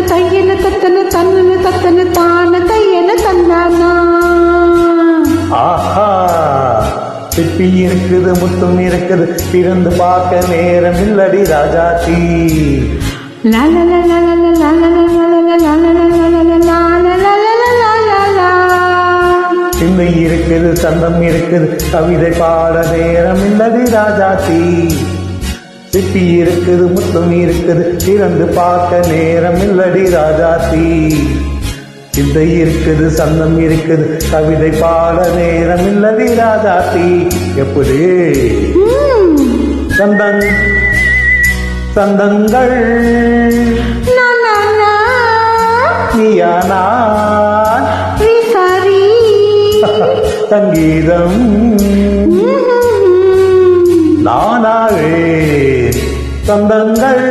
தையன தத்தன தன்னன தத்தன தான தையன தந்தானா. ஆஹா, சிப்பி இருக்குது, முத்தும் இருக்குது, திறந்து பார்க்க நேரம் இல்லடி ராஜாத்தி. சிந்தை இருக்குது, சந்தம் இருக்குது, கவிதை பாட நேரம் இல்லடி ராஜாத்தி. சிப்பி இருக்குது, முத்தும் இருக்குது, திறந்து பார்க்க நேரம் இல்லடி ராஜாத்தி. சிந்தை இருக்குது, சந்தம் இருக்குது, கவிதை பாட நேரம் இல்லடி ராஜாத்தி. எப்படி சந்தங்கள் நீயானா சங்கீதம் நானாவே. சந்தங்கள்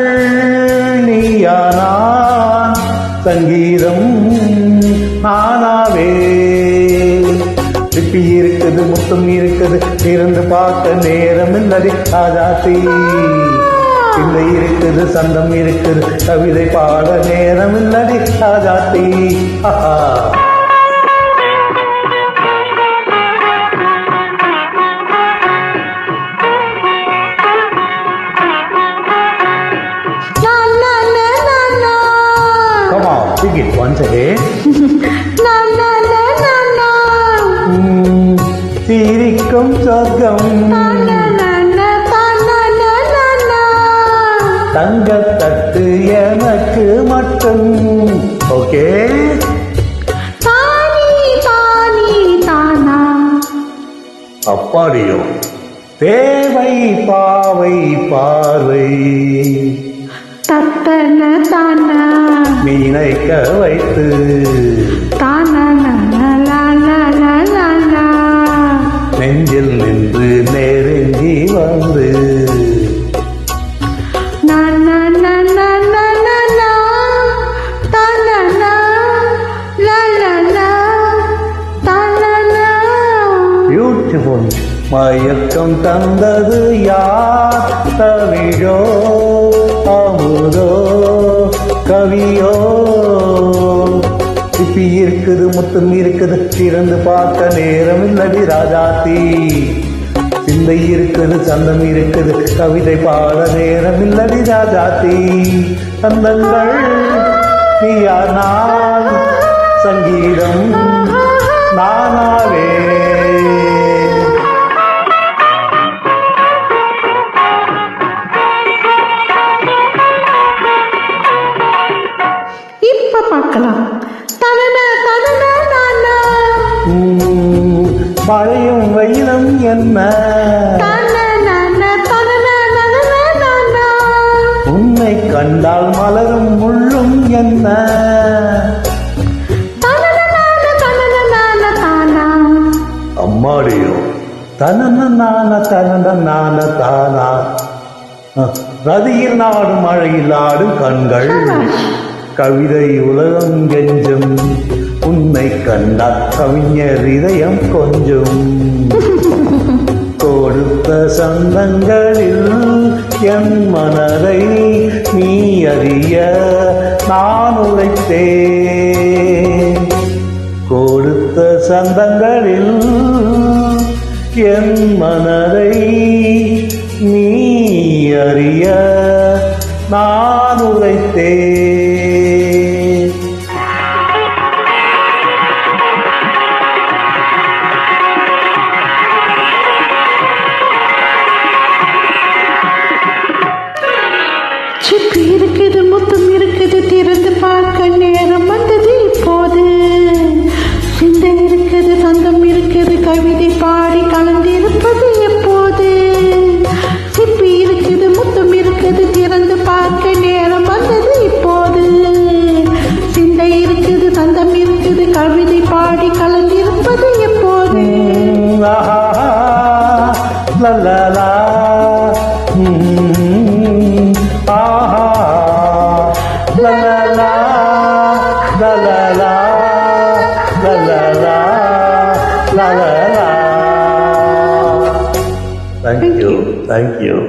நீயானா சங்கீதம் நானாவே. சிப்பி இருக்குது, முத்தம் இருக்குது, திறந்து பார்க்க நேரம் இல்லடி ராஜாத்தி. சிந்தை இருக்குது, சந்தம் இருக்குது, கவிதை பாட நேரம் இல்லடி Rajathi. Sing it once again. சிரிக்கும் சொர்க்கம் தங்கத்தட்டு எனக்கு மட்டும். ஓகே, அப்பாடியோ தேவை பாவை பார்வை தத்தன தானா மீனைக்க வைத்து நெஞ்சில் நின்று நெருங்கி வந்து பியூட்டிஃபுல். மயக்கம் தந்தது யார்? தமிழோ அமுதோ கவியோ? சிப்பி இருக்குது, முத்தம் இருக்குது, திறந்து பார்க்க நேரம் இல்லடி ராஜாத்தி. சிந்தை இருக்குது, சந்தம் இருக்குது, கவிதை பாட நேரம் இல்லடி ராஜாத்தி. சந்தங்கள் நீயானால் சங்கீதம் நானாவே. பார்க்கலாம். மழையும் வெயிலும் என்ன உன்னை கண்டால் மலரும் முள்ளும் என்ன? அம்மாடியோ தனன நான தானா. ரதியில் நாடும் மழையில் ஆடும் கண்கள் கவிதை உலகம் கெஞ்சும் உன்னை கண்டால் கவிஞர் இதயம் கொஞ்சம். கொடுத்த சந்தங்களில் என் மனதை நீ அறிய நான் உழைத்தேன். கொடுத்த சந்தங்களில் என் மனதை நீ அறிய நான் உழைத்தேன். சிப்பி இருக்குது, முத்தம் இருக்குது, திறந்து பார்க்க நேரம் வந்தது இப்போது. சிந்தை இருக்குது, சந்தம் இருக்குது, கவிதை பாடி கலந்திருப்பது எப்போது. சிப்பி இருக்குது, முத்தம் இருக்குது, திறந்து பார்க்க நேரம் வந்தது இப்போது. சிந்தை இருக்குது, சந்தம் இருக்குது, கவிதை பாடி கலந்திருப்பது எப்போது. Thank you.